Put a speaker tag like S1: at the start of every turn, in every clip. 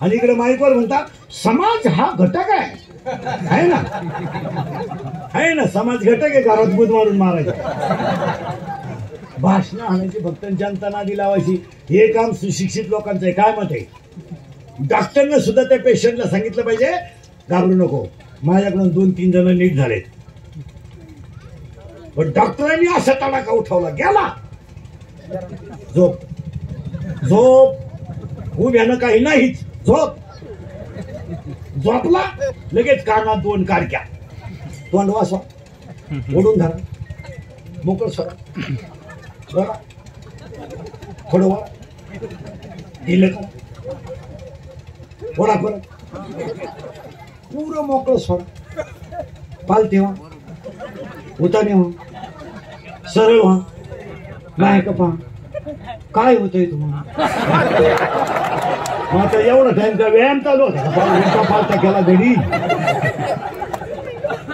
S1: आणि इकडे माईकवर म्हणता समाज हा घटक आहे ना, आहे ना, समाज घटक आहे. घरात बुध मारून मारायचं, भाषण आणायची, फक्त जनता नादी लावायची. हे काम सुशिक्षित लोकांचं आहे. काय मत आहे? डॉक्टरने सुद्धा त्या पेशंटला सांगितलं पाहिजे घाबरू नको, माझ्याकडून 2-3 जण नीट झालेत. पण डॉक्टरांनी असा तडाखा उठवला, गेला झोप झोप, उभ्यानं काही नाहीच, झोप. झोपला, लगेच कानात 2 काडक्या, तोंड वासवा, ओढून धरा, मोकळ सोडा, सोडा, थोडं दिलं का, थोडा परत पुरं मोकळं सोडा, पाल ठेवा, उताने व्हा, सरळ व्हा, नाही का पहा काय होतंय तुम्हाला. आता एवढा टाइम का व्यायाम चालू होता, पालता केला घडी,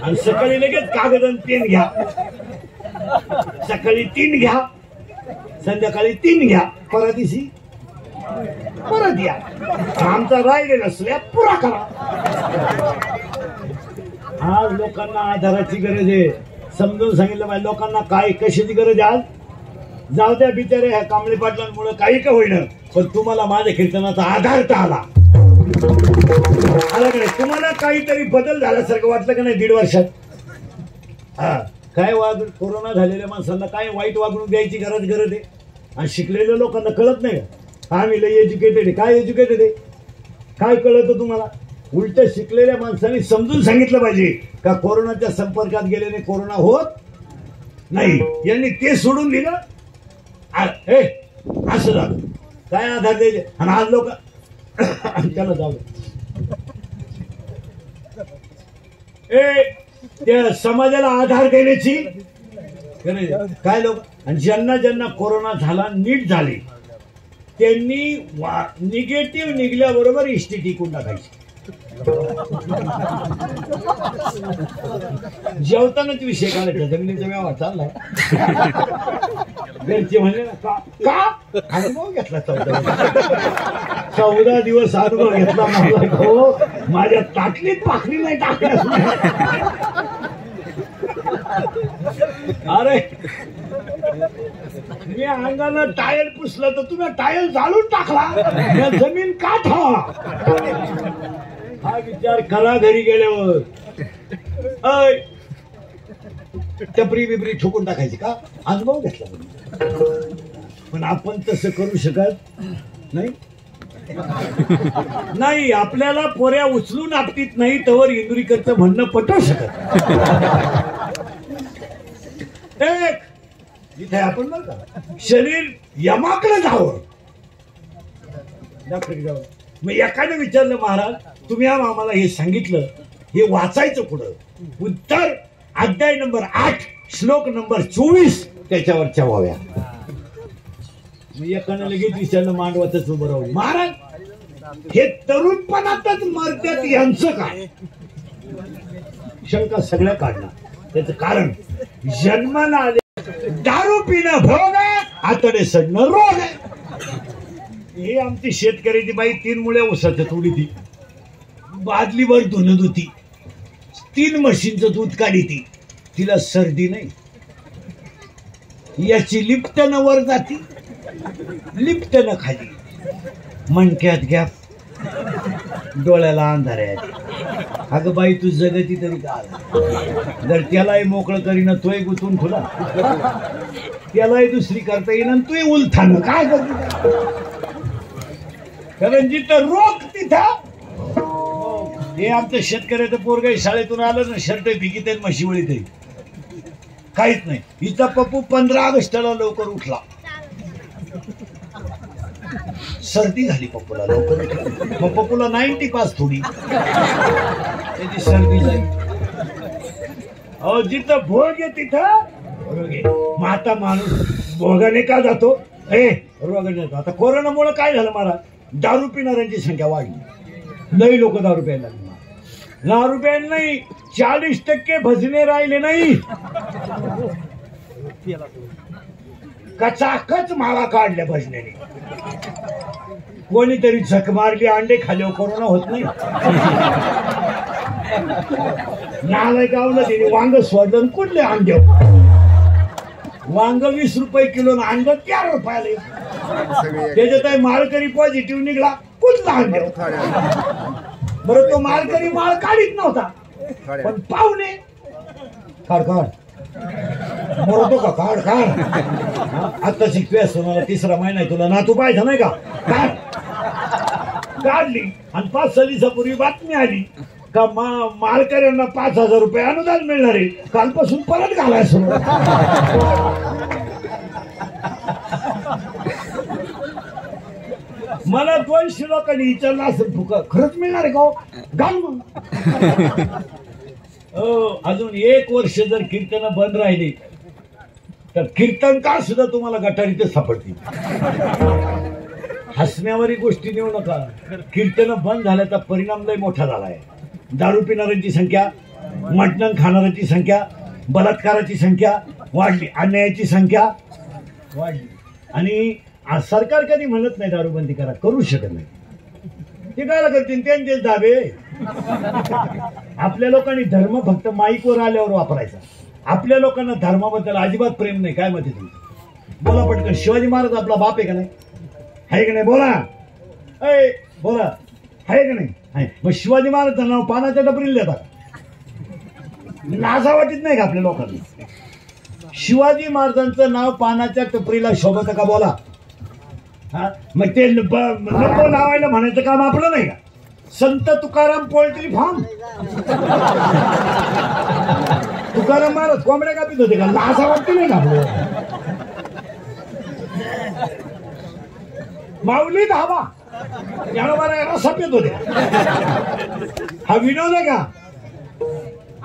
S1: आणि सकाळी लगेच कागद आणि पेन घ्या. सकाळी 3 घ्या, संध्याकाळी 3 घ्या, परदिवशी परत या. आमचा राहिलेला स्लॅब पुरा करा. आज लोकांना आधाराची गरज आहे. समजून सांगितलं पाहिजे लोकांना काय कशाची गरज आहे. आज जाऊ द्या बिचारे ह्या कांबळे पाटलांमुळे काही का होईना, पण तुम्हाला माझ्या कीर्तनाचा आधार तर आला का नाही? तुम्हाला काहीतरी बदल झाल्यासारखं वाटलं का नाही 1.5 वर्षात? हा, काय कोरोना झालेल्या माणसांना काय वाईट वागणूक द्यायची गरज आहे? आणि शिकलेल्या लोकांना कळत नाही का आम्ही लय एज्युकेटेड आहे? काय एज्युकेटेड आहे? काय कळतं तुम्हाला? उलट शिकलेल्या माणसांनी समजून सांगितलं पाहिजे का कोरोनाच्या संपर्कात गेल्याने कोरोना होत नाही. यांनी ते सोडून दिलं, असं झालं. काय आधार द्यायचे? आणि आज लोक त्याला जाऊ त्या समाजाला आधार देण्याची काय लोक. आणि ज्यांना ज्यांना कोरोना झाला, नीट झाले, त्यांनी निगेटिव्ह निघल्याबरोबर इष्टी टिकून टाकायची. जेवतानाच विषय काढायचा, जमिनीचा व्यवहार चाललाय. घरचे म्हणले ना का अनुभव घेतला 14 दिवस अनुभव घेतला मला. हो, माझ्या ताटलीत पाखरी नाही टाकल्या. अरे मी अंगाला टायल पुसलं तर तुम्ही टायल जाळून टाकला, जमीन का ठेवा. हा विचार करा घरी गेल्यावर. टपरी बिपरी ठोकून टाकायची का? अनुभव घेतला. पण आपण तसं करू शकत नाही. नाही, आपल्याला पोऱ्या उचलून आपटीत नाही तवर इंदुरीकरचं म्हणणं पटवू शकत. एक इथे आपण बरं का शरीर यमाकडे जावं, डॉक्टर जावं. मग एकाने विचारलं, महाराज तुम्ही आम्हाला हे सांगितलं, हे वाचायचं पुढं? उत्तर अध्याय नंबर 8 श्लोक नंबर 24 त्याच्यावरच्या व्हाव्या. मग एकाने लगेच विचारलं, मांडवातच उभं राहून, महाराज हे तरुणपणातच मरतात यांचं काय? शंका सगळ्या काढणार. त्याचं कारण जन्माला आले दारू पिणं भोग आहे, आतडे सडणं रोग आहे. हे आमची शेतकऱ्याची बाई 3 मुळे ऊसाचं तोडी ती, बादलीभर धुणं धुती, 3 म्हशींचं दूध काढी ती. तिला सर्दी नाही, याची लिप्टन वर जाती, लिप्टन खाली, मणक्यात गॅप, डोळ्याला अंधार आहे. अगं बाई तू जगती तरी का? जर त्यालाही मोकळं करीन तोही गुंतून खुला, त्यालाही दुसरी करता येईन तोही उलथान काय करते. कारण जिथं रोग तिथं. हे आमचं शेतकऱ्याचं पोरग शाळेतून आलं ना, शर्ट भिकीत आहेत, म्हशी वळीत आहे, काहीच नाही. हिचा पप्पू 15 ऑगस्टला लवकर उठला, सर्दी झाली पप्पूला लवकर. मग पप्पूला 90 पास थोडी, त्याची सर्दी झाली. अहो जिथं भोग आहे तिथं रोग आहे. मग आता माणूस भोगाने का जातो? रोगाने जातो. आता कोरोनामुळे काय झालं महाराज? दारू पिणाऱ्यांची संख्या वाढली, लई लोक दारू प्यायला लागली. दारू प्यायला नाही, 40% भजने राहिले नाही. कचाकच माळा काढल्या भजनेने. कोणीतरी झक मारली अंडे खाल्यावर कोरोना होत नाही. नालाय गावलं तिने वांग सोडलं कुठले अंडे वांग 20 रुपये किलो अंड 4 रुपयाला. त्याच्यात माळकरी पॉझिटिव्ह निघाला कुठला अंडे. बरं तो माळकरी माळ काढीत नव्हता पण पाहुणे काढ काढ मरतो का काढ काढ. आता शिकवेस मला 3रा महिना आहे तुला नातू पाहिजे नाही का काढ. काढली आणि 5-6 दिवसापूर्वी बातमी आली का माळकऱ्यांना 5,000 रुपये अनुदान मिळणार आहे. कालपासून परत घालाय सुरू. मला 200 लोकांनी विचारलं असेल फुकट खरंच मिळणार आहे का घाल मग. अजून 1 वर्ष जर कीर्तन बंद राहिली तर कीर्तनकार सुद्धा तुम्हाला गटारीतच सापडतील. हसण्यावरी गोष्टी नेऊ नका. कीर्तन बंद झाल्याचा परिणाम लय मोठा झाला आहे. दारू पिणाऱ्यांची संख्या, मटण खाणाऱ्यांची संख्या, बलात्काराची संख्या वाढली, अन्यायाची संख्या वाढली. आणि सरकार कधी म्हणत नाही दारूबंदी करा, करू शकत नाही. ते काय करतील त्यांचेच दाबे. आपल्या लोकांनी धर्म फक्त माईकवर आल्यावर वापरायचा. आपल्या लोकांना धर्माबद्दल अजिबात प्रेम नाही. काय म्हणते तुमचं बोला पटकन. शिवाजी महाराज आपला बाप आहे का नाही? आहे का नाही बोला. बोला आहे का नाही? आहे. मग शिवाजी महाराजांचं नाव पानाच्या टपरीला देतात. लाजा वाटत नाही का आपल्या लोकांना? शिवाजी महाराजांचं नाव पानाच्या टपरीला शोभत का बोला. हा मग ते नको लावायला म्हणायचं काम आपलं नाही का? संत तुकाराम पोल्ट्री फार्म. तुकाराम महाराज कोंबड्या कापीत होते का? लाजा वाटते नाही का आपलं? माऊली धाबा याला सफेद होते. हा विनोद आहे का?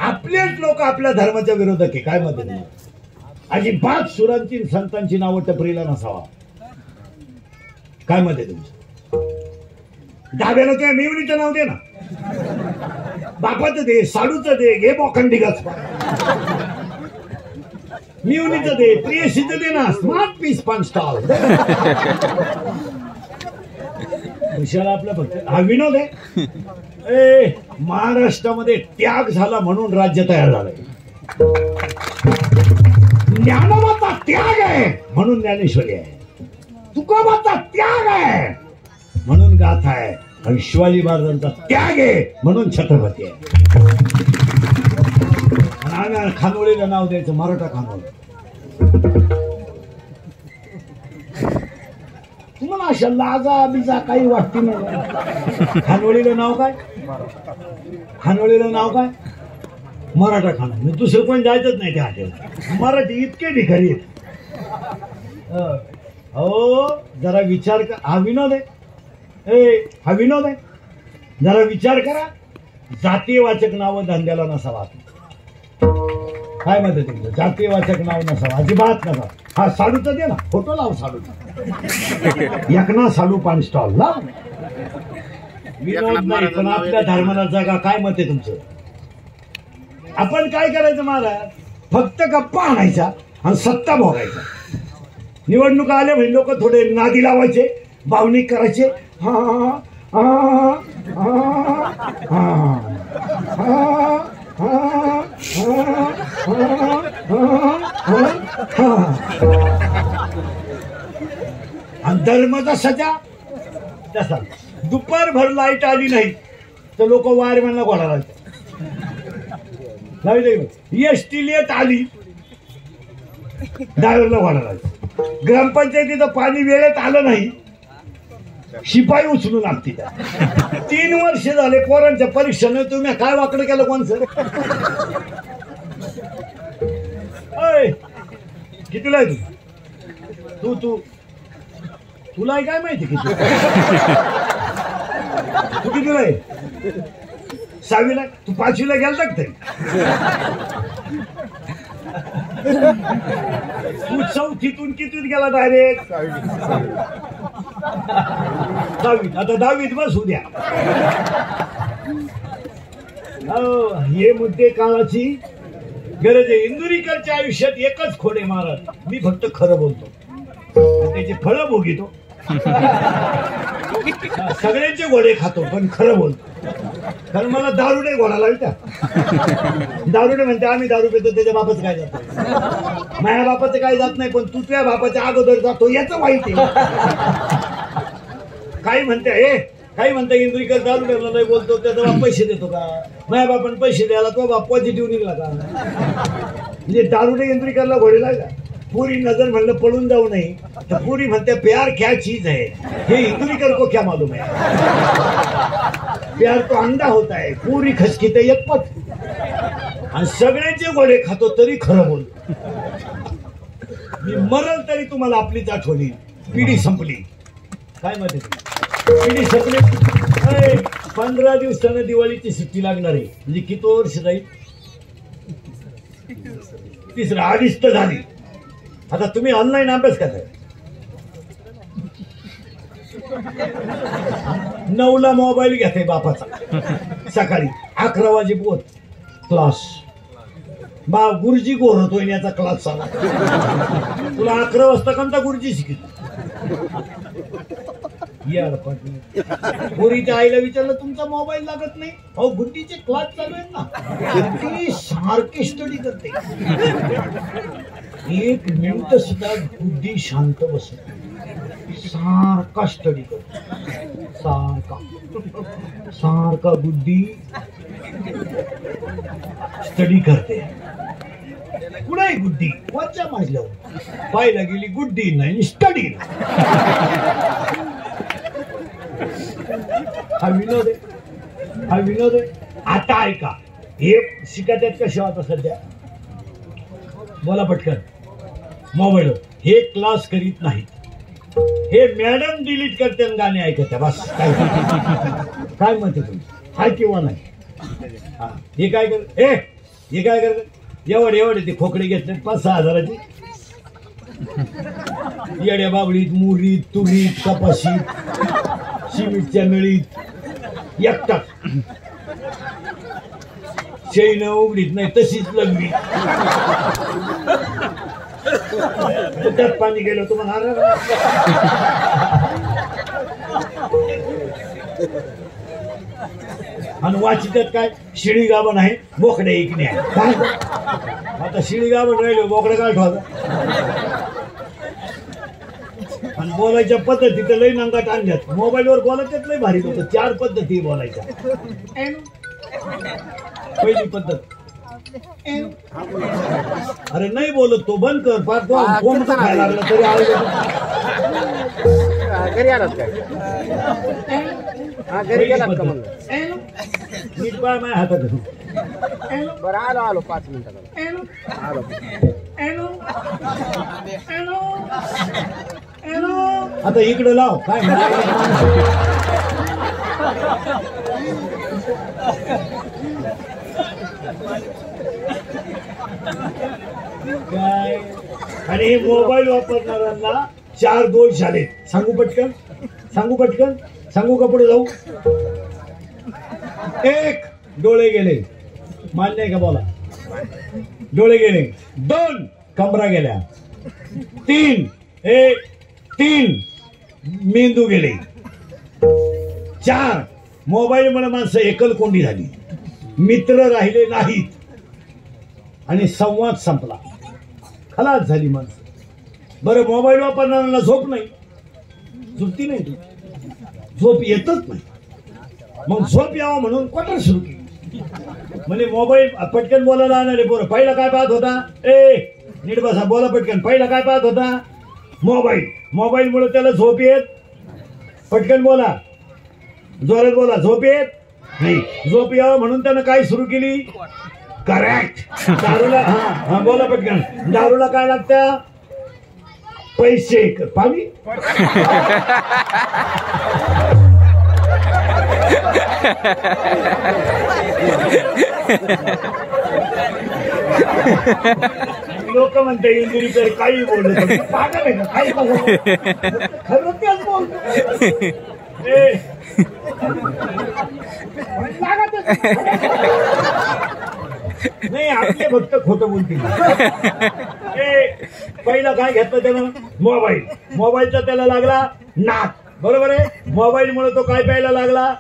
S1: आपलेच लोक आपल्या धर्माच्या विरोधक आहे. काय म्हणते नाही? अजिबात सुरांची संतांची नावं टपरीला नसावा. काय म्हणते तुमचं? डाब्याला त्या मेवणीचं नाव दे ना, बापाचं दे, साडूचं दे, घे बोखंडीगाच मेवणीचं दे, प्रियशीचं दे ना, स्मार्ट पीस पण स्टॉल. विषयाला आपला फक्त हा विनोद आहे. महाराष्ट्रामध्ये त्याग झाला म्हणून राज्य तयार झालंय. ज्ञानोबाचा त्याग आहे म्हणून ज्ञानेश्वरी आहे. तुकोबाचा त्याग आहे म्हणून गाथा आहे. आणि शिवाजी महाराजांचा त्याग आहे म्हणून छत्रपती आहे. आणि खानोळीला नाव द्यायचं मराठा खानोळी. तुम्हाला अशा लाजा बिजा काही वाटते नाही. खानोळीला नाव काय? खानोळीला नाव काय? मराठा खानोळी. दुसरं कोण जायचंच नाही त्या हॉटेल. मराठी इतके भिकारी आहेत. हो जरा विचार करा. हा विनोद आहे. हा विनोद आहे. जरा विचार करा. जातीयवाचक नावं धंद्याला नसावा. काय म्हणते तुमचं? जातीयवाचक नाव नसावं अजिबात नका. हा साडूचा दे ना, फोटो लाव साडूचा. एकना साडू पान स्टॉल लाव. विनोद नाही पण आपल्या धर्माला जगा. काय म्हणते तुमचं? आपण काय करायचं महाराज? फक्त गप्पा आणायचा आणि सत्ता भोगायचा. निवडणुका आल्या म्हणजे लोक थोडे नादी लावायचे, भावनिक करायचे. हा हा आणि धर्माचा सजा तसा. दुपारभर लाईट आली नाही तर लोक वायरमॅनला घोडा लावतात. एसटी लेट आली ड्रायव्हरला घोडा लावतात. ग्रामपंचायतीचं पाणी वेळेत आलं नाही शिपाई उचलून लागते. 3 वर्ष झाले पोरांच्या परीक्षेने तुम्ही काय वाकडं केलं कोणचं? कितीला आहे तू? तू तुला काय माहिती किती? तू कितीला आहे? 6वीला? तू 5वीला गेलता का तरी? तू 4थीतून कितीत गेला डायरेक्ट? 10वीत. आता 10वीत बसू द्या. हे मुद्दे काळाची गरज आहे. इंदुरीकरच्या आयुष्यात एकच खोडे महाराज, मी फक्त खरं बोलतो त्याची फळं भोगितो. सगळ्यांचे घोडे खातो पण खरं बोलतो. कारण मला दारू नाही घोडा लावता. दारू नाही म्हणते आम्ही दारू पितो त्याच्या बापाचं काय जात नाही. माझ्या बापाचं काय जात नाही पण तू तुझ्या बापाच्या अगोदर जातो याचं वाईट आहे. काही म्हणते इंद्रिकर दारू ठेवला नाही बोलतो त्याचा बाप पैसे देतो का. माझ्या बापाने पैसे द्यायला तो बाप पॉझिटिव्ह निघला का. म्हणजे दारूने इंद्रिकरला घोडे लागला. पूरी नजर म्हणलं पळून जाऊ नये तर पूरी म्हणते प्यार क्या चीज है हे इंद्रिकर को क्या मालूम है. प्यार तो अंडा होता है पूरी खचकीते एक पत. आणि सगळ्यांचे घोडे खातो तरी खरं बोलतो. मी मरल तरी तुम्हाला आपलीच आठवणी. पिढी संपली काय मध्ये पिढी संपली. 15 दिवसानं दिवाळीची सुट्टी लागणार आहे. म्हणजे किती वर्ष जाईल. तिसरं 2.5 तर झाली. आता तुम्ही ऑनलाईन अभ्यास करताय. 9ला मोबाईल घेताय बापाचा. सकाळी 11 वाजे पोहोच क्लास. बा गुरुजी गोरतोय याचा क्लास चाला. तुला 11 वाजता कोणता गुरुजी शिकित. पोरीच्या आईला विचारलं तुमचा मोबाईल लागत नाही. अहो गुड्डीचे क्लास चालू आहेत ना. ती सारखी स्टडी करते. 1 मिनिट सुद्धा बुद्धी शांत बसत. सारखा स्टडी करतो. सारखा बुद्धी स्टडी करते. कुणाही गुड्डी वरच्या माजल्यावर पाहायला गेली गुड्डी नाही स्टडी. हा विनोद आहे. आता ऐका हे शिकायच्यात कशा होता सध्या. बोला पटकन. मोबाईल हे क्लास करीत नाहीत. हे मॅडम डिलीट करते गाणे ऐकत बस. काय म्हणते तुम्ही हाय किंवा नाही. हे काय करत एवढे ते खोकडे घेतले 5-6 हजाराची. येड्या बाबळीत मुरीत तुरीत कपाशीत सिमेंटच्या नळीत एकटाच. शेण उघडीत नाही तशीच लगवी. त्यात पाणी गेलं तुम्हाला. आणि वाचित्यात काय शिळी गाभण आहे बोकडे ऐकणे आहे. काय आता शिळी गाभण राहिलो बोकडे काय ठेवायचं. आणि बोलायच्या पद्धती तर लई नंगात आणल्यात. मोबाईलवर बोलायच्यात लई भारी लोक. 4 पद्धती बोलायच्या. पहिली पद्धत अरे नाही बोलत तो बंद कर. फार तो फोन खायला लागला तरी
S2: घरी आलात काय. घरी गेलात का म्हणलं.
S1: नीट पाय माझ्या हातात.
S2: बरं आलो 5 मिनिटात आलो.
S1: आता इकडे लाव काय काय. आणि हे मोबाईल वापरणाऱ्यांना 4 दोष झाले. सांगू पटकन सांगू का पुढे जाऊ. 1 डोळे गेले. मान्य आहे का बोला. डोळे गेले. 2 कमरा गेल्या. 3 मेंदू गेले. 4 मोबाईलमुळे माणसं एकलकोंडी झाली. मित्र राहिले नाहीत आणि संवाद संपला. खलास झाली माणसं. बरं मोबाईल वापरणाऱ्यांना झोप नाही. झोपती नाही. तू झोप येतच नाही. मग झोप यावं म्हणून क्वार्टर सुरू केली. म्हणजे मोबाईल पटकन बोलायला आणारे पोरं. पहिला काय पाहत होता. नीट बसा बोला पटकन. पहिला काय पाहत होता. मोबाईलमुळे त्याला झोप येत. पटकन बोला जोरात बोला. झोप येत नाही. झोप यावं म्हणून त्यानं काय सुरू केली. करेक्ट. दारूला हा बोला पटकन. दारूला काय लागतं. पैसे पाणी. लोक म्हणते इंजुरी काही बोलत पागल आहे का काही खरं त्याच बोलतो. नाही आपले फक्त खोटं बोलतील. पहिला काय घेतलं त्यानं मोबाईलचा त्याला लागला नाक. बरोबर आहे. मोबाईलमुळे तो काय प्यायला लागला?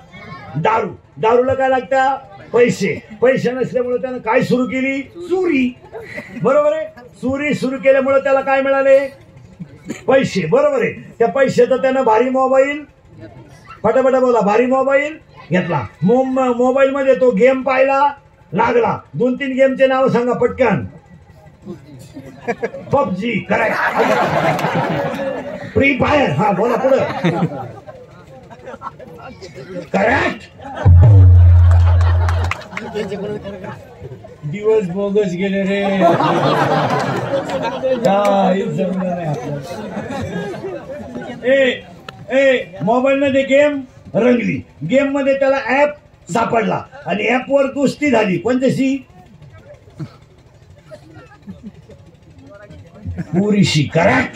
S1: दारू. दारूला काय लागतं? पैसे. पैसे नसल्यामुळे त्यानं काय सुरू केली? चोरी. बरोबर आहे. चोरी सुरू केल्यामुळे त्याला काय मिळाले? पैसे. बरोबर आहे. त्या पैशाचा त्यानं भारी मोबाईल, पटापटा बोला, भारी मोबाईल घेतला. मोबाईल मध्ये तो गेम पाहायला लागला. 2-3 गेमचे नाव सांगा पटकन. PUBG, correct. फ्री फायर, हा बोला पुढं. करेक्ट. दिवस बोगस गेले रे. काही जमलं नाही आपल्याला. मोबाईल मध्ये गेम रंगली. गेम मध्ये त्याला ऍप सापडला आणि ऍप वर कुस्ती झाली. कोणत्याशी? पुरीशी. करेक्ट.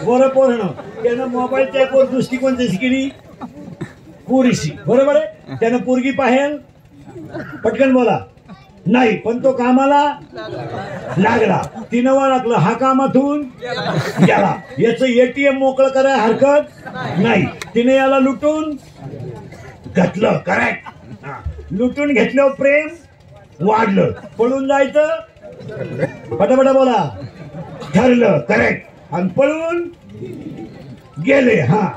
S1: बरं पोरणं त्यानं मोबाईलच्या ऍपवर कुस्ती कोणत्याशी केली? पुरीशी. बरोबर आहे. त्यानं पोरगी पाहेल, पटकन बोला, नाही, पण तो कामाला लागला. तिनं ओळखलं हा कामातून गेला. याचं एटीएम मोकळं करायला हरकत नाही. तिने याला लुटून घेतलं. करेक्ट. लुटून घेतल्यावर प्रेम वाढलं. पळून जायचं, पटापटा बोला, ठरलं. करेक्ट. आणि पळून गेले. हा,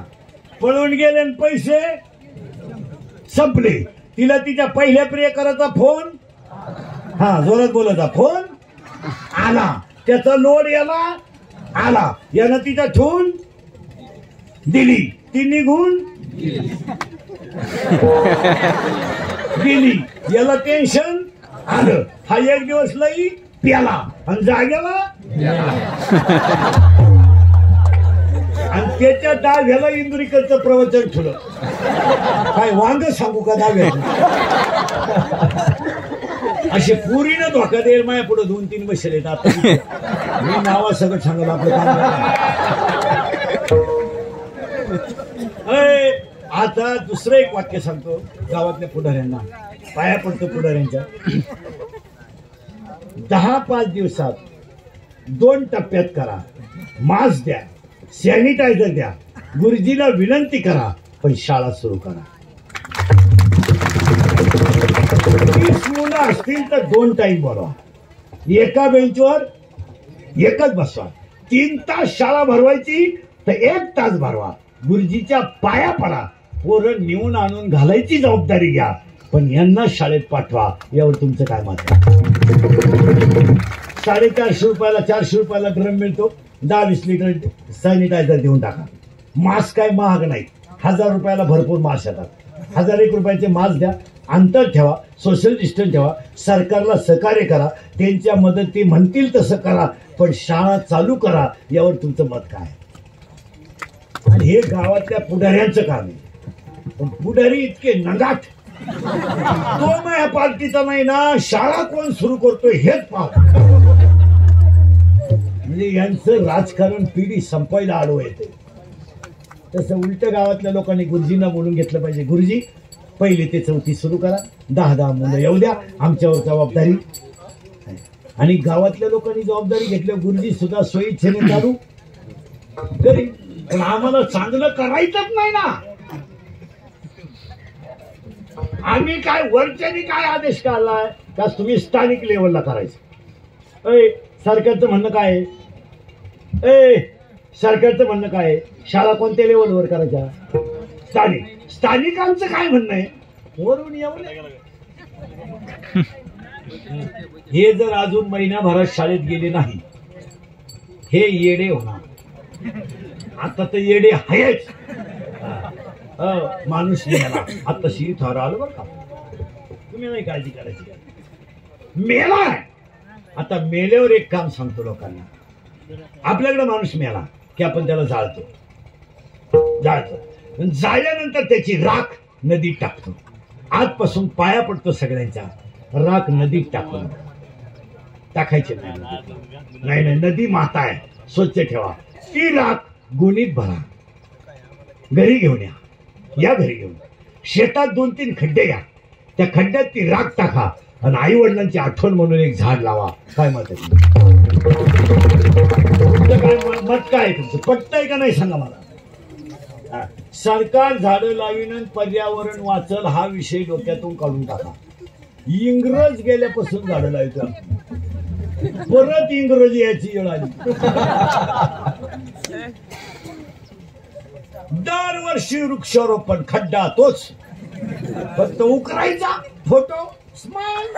S1: पळून गेले आणि पैसे संपले. तिला तिच्या पहिल्या प्रियकराचा फोन, हा जोरात बोलायचा, फोन आला. त्याचा लोड याला आला. यानं तिचा ठेवून दिली. ती निघून गेली. याला टेन्शन आलं. हा एक दिवस लई प्याला आणि जाग्याला आणि त्याच्या डाव्याला इंदुरीकरचं प्रवचन ठेवलं. काय वांग सांगू का डाव्याला? असे पुरीनं धोका देईल माझ्या पुढे 2-3 बसेल येतात. मी नावा सगळं सांगत आपलं काम. आता दुसरं एक वाक्य सांगतो गावातल्या पुढाऱ्यांना, पाया पडतो पुढाऱ्यांच्या. 10-5 दिवसात 2 टप्प्यात करा. मास्क द्या, सॅनिटायझर द्या, गुरुजीला विनंती करा, पण शाळा सुरू करा. 30 मुलं असतील तर 2 टाइम बोलवा. एका बेंचवर एकच बसवा. 3 तास शाळा भरवायची तर 1 तास भरवा. गुरुजीच्या पाया पडा. पोरं नेऊन आणून घालायची जबाबदारी घ्या, पण यांना शाळेत पाठवा. यावर तुमचं काय मत आहे? 450 रुपयाला 400 रुपयाला ड्रम मिळतो. 10-20 लिटर सॅनिटायझर देऊन टाका. मास्क काय महाग नाही. 1000 रुपयाला भरपूर मास्क येतात. 1001 रुपयाचे मास्क द्या. अंतर ठेवा, सोशल डिस्टन्स ठेवा. सरकारला सहकार्य करा. त्यांच्या मदती म्हणतील तसं करा, पण शाळा चालू करा. यावर तुमचं मत काय? आणि हे गावातल्या पुढाऱ्यांचं काम आहे. पण पुढारी इतके नगाट, तो माझ्या पार्टीचा नाही ना, शाळा कोण सुरू करतोय हेच पाहत. म्हणजे यांचं राजकारण पिढी संपायला आडवं येते. तसं उलट गावातल्या लोकांनी गुरुजींना बोलून घेतलं पाहिजे. गुरुजी 1ली ते 4थी सुरू करा. 10 मुलं येऊ द्या, आमच्यावर जबाबदारी. आणि गावातल्या लोकांनी जबाबदारी घेतल्यावर गुरुजी सुद्धा स्वइच्छेने चालू करी. पण आम्हाला चांगलं करायचंच नाही ना. आम्ही काय वरच्यानी काय आदेश काढलाय का तुम्ही स्थानिक लेवलला करायचं? सरकारचं म्हणणं काय आहे? सरकारचं म्हणणं काय आहे? शाळा कोणत्या लेवलवर करायच्या? स्थानिक. स्थानिकांचं काय म्हणणं आहे? वरून येऊन हे जर अजून महिनाभरात शाळेत गेले नाही, हे येडे होणार. आता तर येडे आहेच. माणूस मेला. आता शी थर आलं बरं का, तुम्ही नाही काळजी करायची. मेला. आता मेल्यावर एक काम सांगतो लोकांना. आपल्याकडे माणूस मेला की आपण त्याला जाळतो. जाळल्यानंतर त्याची राख नदीत टाकतो. आजपासून पाया पडतो सगळ्यांच्या, राख नदीत टाकून टाकायची नाही. नदी माता आहे, स्वच्छ ठेवा. ती राख गोणीत भरा, घरी घेऊन या घरी घेऊन. शेतात 2-3 खड्डे या, त्या खड्ड्यात ती राख टाका. आणि आई वडिलांची आठवण म्हणून एक झाड लावा. काय मत आहे तुमचं? काय मत काय आहे तुमचं? पटतंय का नाही सांगा मला. सरकार झाडं लावीन आणि पर्यावरण वाचल हा विषय डोक्यातून काढून टाका. इंग्रज गेल्यापासून झाडं लावतात, परत इंग्रजी याची वेळ आली. दरवर्षी वृक्षारोपण, खड्डा तोच, फक्त उकरायचा फोटो, स्माइल.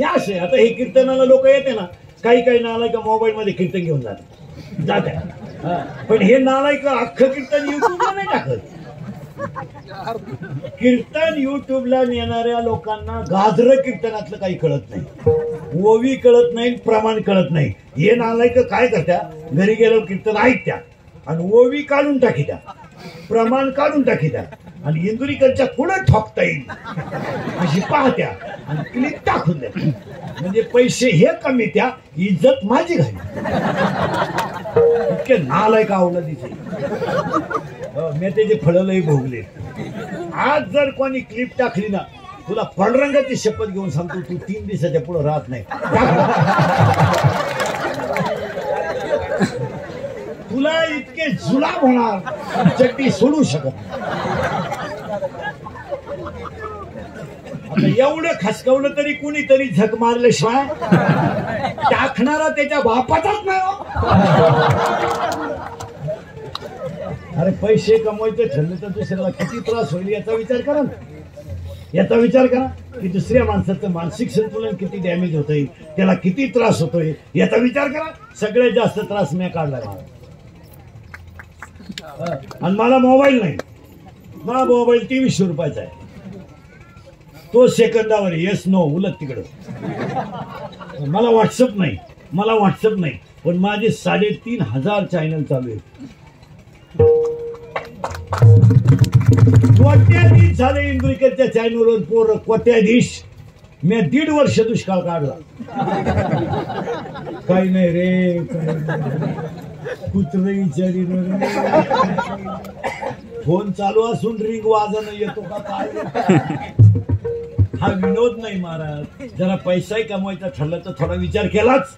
S1: या असे आता हे कीर्तनाला लोक येते ना, काही नालायक मोबाईल मध्ये कीर्तन घेऊन जात पण हे नालायक अख्खं कीर्तन युट्यूबला नाही टाकत. कीर्तन युट्यूबला नेणाऱ्या लोकांना गाजर कीर्तनातलं काही कळत नाही, ओवी कळत नाही, प्रमाण कळत नाही. हे नालायक काय करत्या, घरी गेल्यावर कीर्तन ऐकत्या आणि ओवी काढून टाकीत्या, प्रमाण काढून टाकीत्या आणि इंदुरीकरच्या पुढे ठोकता येईल अशी पाहत्या आणि क्लिप टाकून द्या. म्हणजे पैसे हे कमी, त्या इज्जत माझी घाली. इतके नालायक आवडलं दिसे. मी त्याचे फळलंही भोगले. आज जर कोणी क्लिप टाकली ना, तुला पांडुरंगाची शपथ घेऊन सांगतो, तू 3 दिवसाच्या पुढे राहत नाही. तुला इतके जुलाब होणार, चट्टी सोडू शकत. आता एवढं खसकवलं तरी कुणीतरी झक मारल्याशिवाय टाकणारा त्याच्या बापाचाच नाही. अरे पैसे कमवायचे ठरले तर दुसऱ्याला किती त्रास होईल याचा विचार करा ना. याचा विचार करा की दुसऱ्या माणसाचं मानसिक संतुलन किती डॅमेज होतंय, त्याला किती त्रास होतोय याचा विचार करा. सगळ्यात जास्त त्रास मी काढला आणि मला मोबाईल नाही. मला मोबाईल 2300 रुपयाचा आहे. तो सेकंदावर येस नो उलट तिकडं. मला व्हॉट्सअप नाही, पण माझे 3500 चॅनल चालू आहेत. कोट्याधीश झाले इंदुरीकरच्या चॅनलवर पोर, कोट्याधीश. मी 1.5 वर्ष दुष्काळ काढला. काही नाही रे, कुत्र विचारी. फोन चालू असून रिंग वाजणं येतो का काय? हा विनोद नाही महाराज. जरा पैसाही कमवायचा ठरला तर थोडा विचार केलाच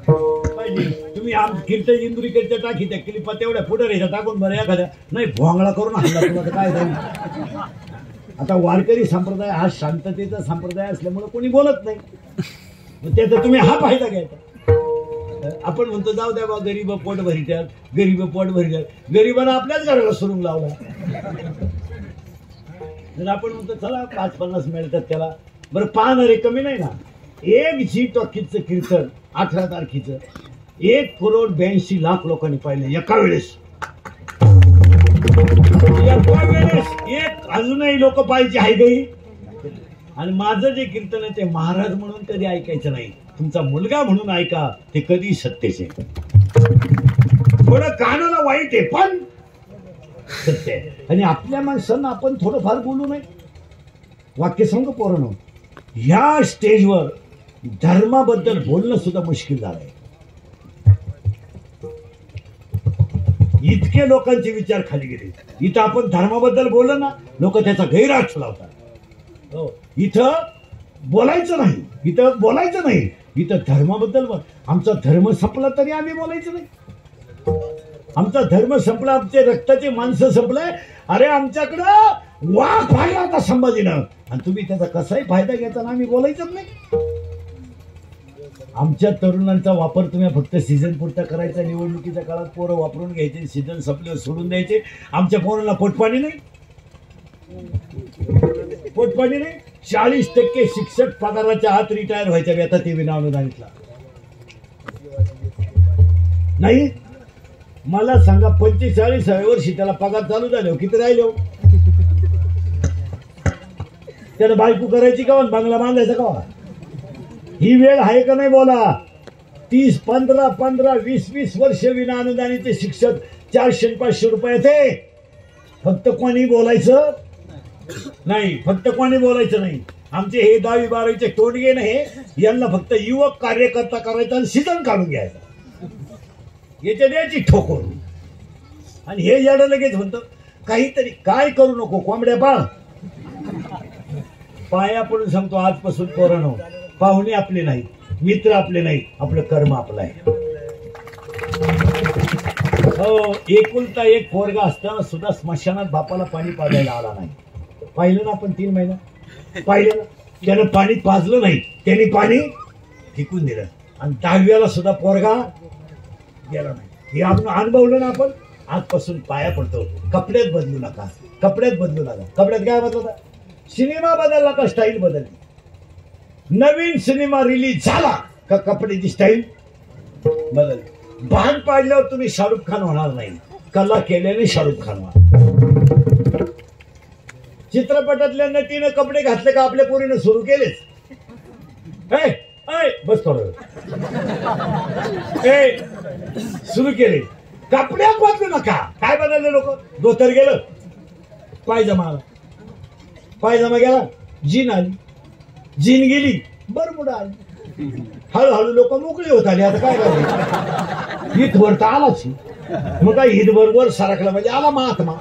S1: पाहिजे. तुम्ही कीर्तन इंदुरीकरच्या टाकी त्या क्लिपा तेवढ्या पुढे रेषा टाकून बरं एखाद्या नाही भोंगळा करून हल्ला तुला तर काय जाईल. आता वारकरी संप्रदाय हा शांततेचा संप्रदाय असल्यामुळे कोणी बोलत नाही. मग त्याचा तुम्ही हा फायदा घ्यायचा. आपण म्हणतो जाऊ द्या बा, गरीब पोट भरित्यात, गरीब पोट भरित्यात. गरिबांना आपल्याच घराला सोडून लावला. जर आपण म्हणतो चला 5-50 मिळतात त्याला, बरं पाहणारे कमी नाही ना. 1 झी टॉकीजचं कीर्तन 18 तारखेचं 1,82,00,000 लोकांनी पाहिले एका वेळेस. एक अजूनही लोक पाहिजे आहे काही. आणि माझं जे कीर्तन आहे ते महाराज म्हणून कधी ऐकायचं नाही, तुमचा मुलगा म्हणून ऐका. ते कधी सत्तेचे. थोडं कानाला वाईट आहे पण सत्य आहे. आणि आपल्या माणसांना आपण थोडंफार बोलू नये. वाक्य सांगू पोरांनो, ह्या स्टेजवर धर्माबद्दल बोलणं सुद्धा मुश्किल झालंय. इतके लोकांचे विचार खाली गेले. इथं आपण धर्माबद्दल बोललं ना, लोक त्याचा गैरअर्थ लावतात. इथं बोलायचं नाही, इथं धर्माबद्दल आमचा धर्म संपला तरी आम्ही बोलायचं नाही. आमचा धर्म संपला, आमचे रक्ताचे माणसं संपलंय. अरे आमच्याकडं वाघ फाडला होता संभाजीनं आणि तुम्ही त्याचा कसाही फायदा घ्यायचा ना, आम्ही बोलायचंच नाही. आमच्या तरुणांचा वापर तुम्ही फक्त सीझन पुरता करायचा. निवडणुकीच्या काळात पोरं वापरून घ्यायचे, सीझन संपल्यावर सोडून द्यायचे. आमच्या पोरांना पोटपाणी नाही. 40% शिक्षक पगाराच्या आत रिटायर व्हायच्या आता ते विना अनुदानितला नाही. मला सांगा 45व्या वर्षी त्याला पगार चालू झाले किती राहिले हो? त्याला बायको करायची का, बंगला बांधायचा का? ही वेळ आहे का नाही बोला. 30, 15, 20 वर्ष विना अनुदानित शिक्षक 400-500 रुपयाचे. फक्त कोणी बोलायचं नाही. आमचे हे 10वी 12वीचे तोंडगे नाही, यांना फक्त युवक कार्यकर्ता करायचा आणि सीझन काढून घ्यायचा. याच्या द्यायची ठोकून. आणि हे याडं लगेच म्हणतं काहीतरी काय करू नको, कोंबड्या पाळ. पाया पडून सांगतो आजपासून पोरांनो, पाहुणे आपले नाही, मित्र आपले नाही, आपलं कर्म आपलं आहे. हो, एकुलता एक पोरगा असताना सुद्धा स्मशानात बापाला पाणी पाजायला आला नाही. पाहिलं ना आपण 3 महिना पाहिलं ना, त्यानं पाणी पाजलं नाही, त्यांनी पाणी फेकून दिलं. आणि 10व्याला सुद्धा पोरगा गेला नाही. हे आपण अनुभवलं ना आपण. आजपासून पाया पडतो. कपड्यात बदलू नका, कपड्यात बदलू नका. कपड्यात काय बदलता? सिनेमा बदलला का स्टाईल बदलली? नवीन सिनेमा रिलीज झाला का कपड्याची स्टाईल बदलली. भान पाडल्यावर तुम्ही शाहरुख खान होणार नाही, कला केल्याने शाहरुख खान होणार. चित्रपटातल्या नटीनं कपडे घातले का आपल्या पोरीनं सुरू केलेच. बस थोडं सुरू केले. कपड्यात बदलू नका. काय बदलले लोक? धोतर गेलं, पायजमा आला, पायजमा गेला, जीन आली, जीन गेली, बरमुडा आली. हळूहळू लोक मोकळी होत आली. आता काय करायचं? ईदवर तर आलाच. मग काय ईद बरोबर सरकला म्हणजे आला महात्मा.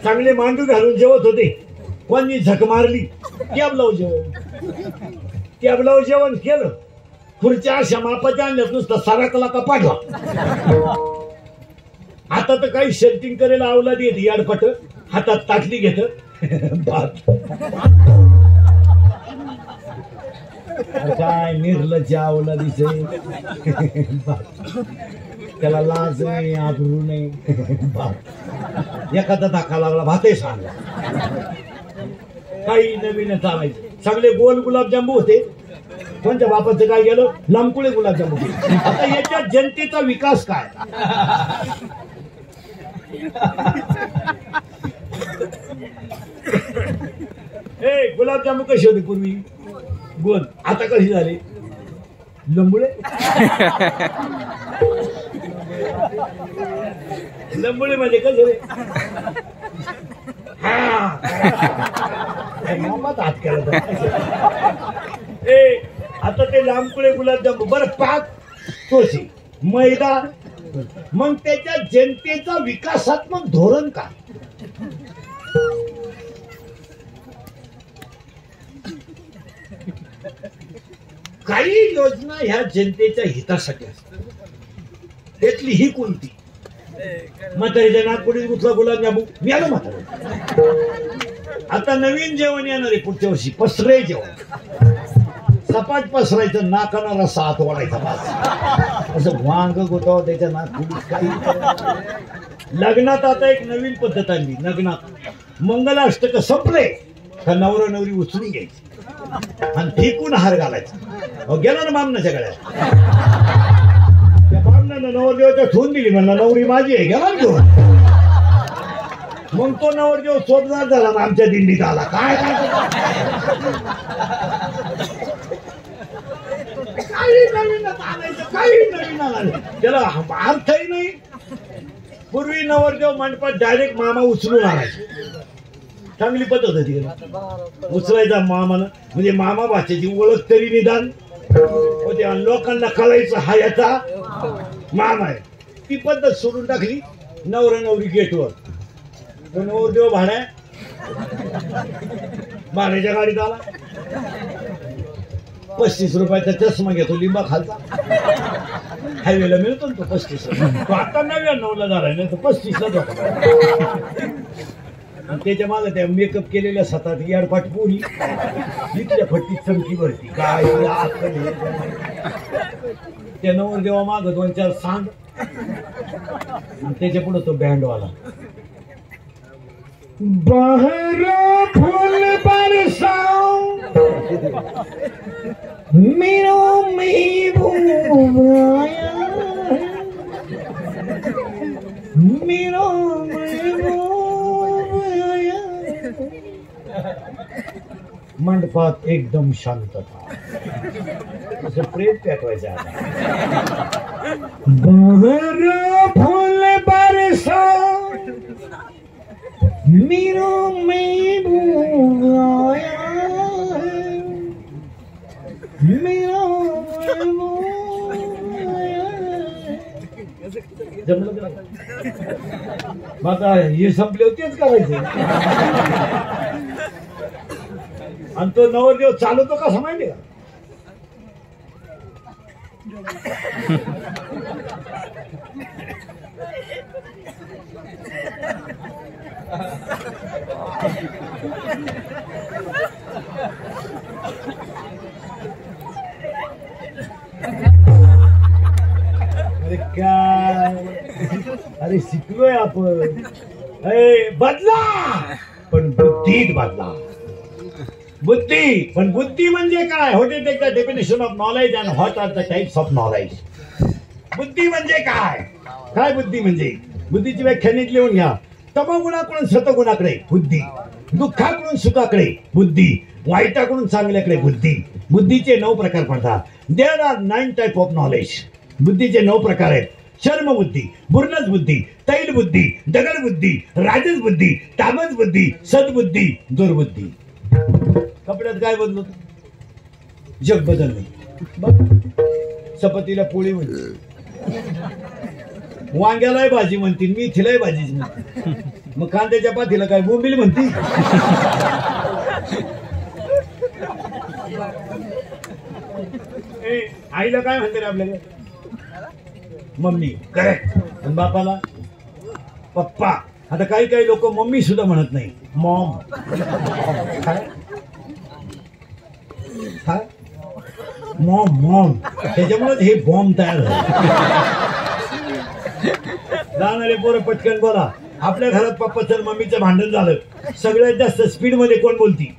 S1: चांगले मांडू घालून जेवत होते, कोणी झक मारली, टॅबलाव जेवण केलं. खुर्च्या अशा मापाच्या आणल्यात, नुसता सरकला का पाडला. आता तर काही शेल्टिंग करेल अवलादी येते, याडपट हातात ताटली घेत भात. काय निर्लज्ज अवलादीच. त्याला लाज नाही, आबरू नाही. भात एखादा धक्का लागला, भातही सांगला. काही नवीन चालायचं. सगळे गोल गुलाबजांबू होते, कोणत्या बापाचं काय गेलं? लांबकुळे गुलाबजांबू. आता याच्यात जनतेचा विकास काय? गुलाबजांबू कशी होते पूर्वी? गोल. आता कशी झाली? लंबुळे. लंबुळे म्हणजे कसे रे? हात केला. आता ते लांबकुळे गुलाबजांबू. बरं, पाक तोशी मैदा. मग त्याच्या जनतेचा विकासात्मक धोरण काय? काही योजना ह्या जनतेच्या हितासाठी असतात. त्यातली ही कोणती? म्हातारीच्या नागपुडीत गुथला गुलाबजांबू मिळालं म्हातारी. आता नवीन जेवण येणार आहे पुढच्या वर्षी, पसरे जेवण. सपाट पसरायचं, नाकाना रस्सा आत वाढायचा. असं वांग गोताव त्याच्या नागपुडीत. काही लग्नात आता एक नवीन पद्धत आणली. लग्नात मंगलाष्टक संपले का नवरा नवरी उचलून घ्यायची आणि फेकून हार घालायचा. गेला ना बामणाच्या गळ्यात. त्या बामणानं नवरदेवाच्या ठेवून दिली, म्हणला नवरी माझी आहे, गेला घेऊन. मग तो नवरदेव सोबदार झाला ना आमच्या दिंडीत आला. काय काही नवीन आणायचं, काही नवीन आणायचं, त्याला अर्थही नाही. पूर्वी नवरदेव मंडपात डायरेक्ट मामा उचलून आणायचे. चांगली पद्धत होती. उचलायचा मामानं, म्हणजे मामा भाषेची ओळख तरी निदान होते. लोकांना कळायचं हा याचा मामा आहे. ती पद्धत सोडून टाकली. नवरा नवरी गेटवर. नवरदेव भाड्याच्या गाडीत आला. 35 रुपयाचा चष्मा घेतो, लिंबा खालचा. हायवेला मिळतो ना तो 35. तो आता 99ला झाला, नाही तर 35ला जातो. त्याच्या मागे त्या मेकअप केलेल्या 7-8 याडपाट पोरी, इथल्या फट्टीत चमकी भरती. काय त्या नवरदेवा माग 2-4 सांग, त्याच्या पुढे तो बँडवाला. बाहर फूल बरसाओ मेरा महबूब आया, मेरा महबूब आया. मंडपात एकदम शांतता. असं प्रेम पेटवायचं. बाहर फूल बरसाओ मेरा महबूब आया, मेरा महबूब आया. जमलं का? मग आता हे संपले तेच करायचे. आणि तो नवरदेव चालवतो कसा माहिती का? अरे काय, अरे शिकलोय आपण. बदला पण बुद्धीत बदला. बुद्धी पण बुद्धी म्हणजे काय? What is the definition of knowledge and what are the types of knowledge? बुद्धी म्हणजे काय? काय बुद्धी म्हणजे? बुद्धीची व्याख्या नीट लिहून घ्या. तमोगुणाकडून सतगुणाकडे बुद्धी, दुःखाकडून सुखाकडे बुद्धी, वाईटाकडून चांगल्याकडे बुद्धी. बुद्धीचे 9 प्रकार पडतात. There are 9 type of knowledge. बुद्धीचे 9 प्रकार आहेत. शर्म बुद्धी, बुर्नस बुद्धी, तैल बुद्धी, दगड बुद्धी, राजस बुद्धी, तामस बुद्धी, सद्बुद्धी, दुर्बुद्धी. कपड्यात काय बदलत? जग बदलले. चपातीला पोळी म्हणते, वांग्यालाही भाजी म्हणते, मेथीलाही भाजीच म्हणते. मग कांद्याच्या पातीला काय बोंबील म्हणते? आईला काय म्हणते रे आपल्याला? मम्मी. करेक्ट. आणि बापाला पप्पा. आता काही काही लोक मम्मी सुद्धा म्हणत नाही, मॉम. Maugham Maugham. त्याच्यामुळे हे बॉम्ब तयार झाले. जाणारे पोरं पटकन बोला. आपल्या घरात पप्पाचं मम्मीचं भांडण झालं, सगळ्यात जास्त स्पीड मध्ये कोण बोलती?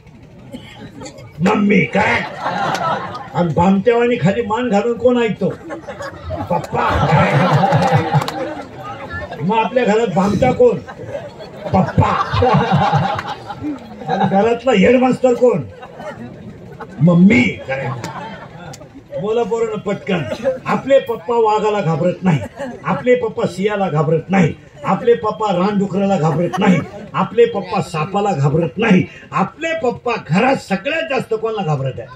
S1: मम्मी. काय? आणि भामट्यावानी खाली मान घालून कोण ऐकतो? पप्पा. मग आपल्या घरात भामटा कोण? पप्पा. आणि घरातला हेडमास्टर कोण? मम्मी. काय? बोला पोरांनो पटकन. आपले पप्पा वाघाला घाबरत नाही, आपले पप्पा सियाला घाबरत नाही, आपले पप्पा रानडुकराला घाबरत नाही, आपले पप्पा सापाला घाबरत नाही. आपले पप्पा घरात सगळ्यात जास्त कोणाला घाबरत आहे?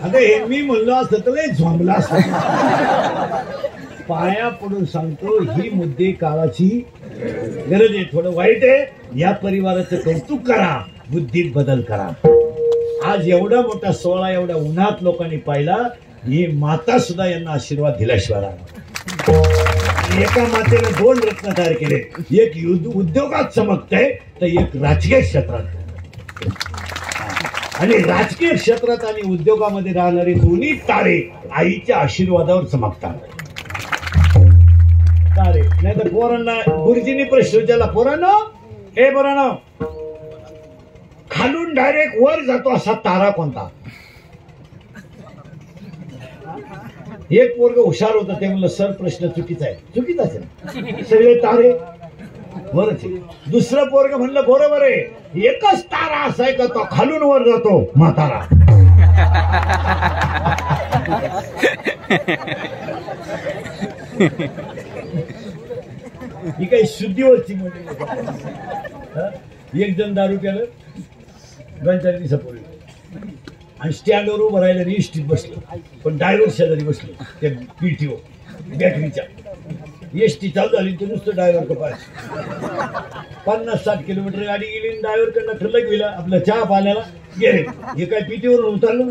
S1: आता हे मी म्हणलो असतं तर लय झोंबला असत. पाया पडून सांगतो, ही मुद्दे काळाची गरज आहे. थोडं वाईट आहे, या परिवाराचं कौतुक करा, बुद्धीत बदल करा. आज एवढा मोठा सोहळा एवढ्या उन्हात लोकांनी पाहिला. ही माता सुद्धा यांना आशीर्वाद दिल्याशिवाय राहणार. एका मातेने 2 रत्न तयार केले. एक उद्योगात चमकतंय तर एक राजकीय क्षेत्रात. आणि राजकीय क्षेत्रात आणि उद्योगामध्ये राहणारे दोन्ही तारे आईच्या आशीर्वादावर चमकतात. तारे नाही तर पोरांना गुरुजींनी प्रश्न विचारला, पोरांनो हे पोरांनो, खालून डायरेक्ट वर जातो असा तारा कोणता? एक पोरग हुशार होतं, ते म्हणलं सर प्रश्न चुकीचा आहे. चुकीचाच आहे, सगळे तारे वरच आहे. दुसरं पोरग म्हणलं बरोबर आहे, एकच तारा असा आहे का तो खालून वर जातो, म्हातारा. ही काही शुद्धीवरची म्हणजे. एक जण दारू प्यालं 2-4 दिवसापूर्वी आणि स्टँडवर उभं राहिलं, इष्टीत बसलो, पण ड्रायव्हर शेजारी बसलो. त्या पीटीओ बॅटरीच्या एसटी चालू झाली तर नुसतं ड्रायव्हर कपास. 50-60 किलोमीटर गाडी गेली, ड्रायव्हर कंडक्टरला गेला, आपला चहा पाण्याला गेले. हे काय पीटीओवर उतरलं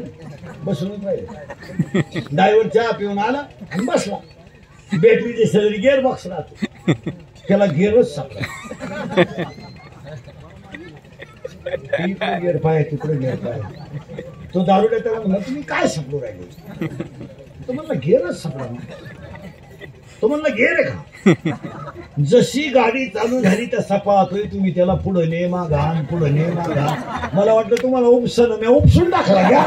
S1: बसूनच राहिले. ड्रायव्हर चहा पिऊन आला आणि बसला. बॅटरीच्या शेजारी गिअर बॉक्स राहतो, त्याला गिअरच सापडला. इकडे गिअर पाय, तिकडे गिअर पाय. तो दारुड्या त्याला म्हणला, तुम्ही काय सापडू राहिले? तो म्हणला गिअरच सापडा. तो म्हणला गिअर आहे का? जशी गाडी चालू झाली तसा पाहतोय तुम्ही त्याला पुढे ने मागान, पुढे ने मागान. मला वाटलं तुम्हाला उपसन, मी उपसून टाकला.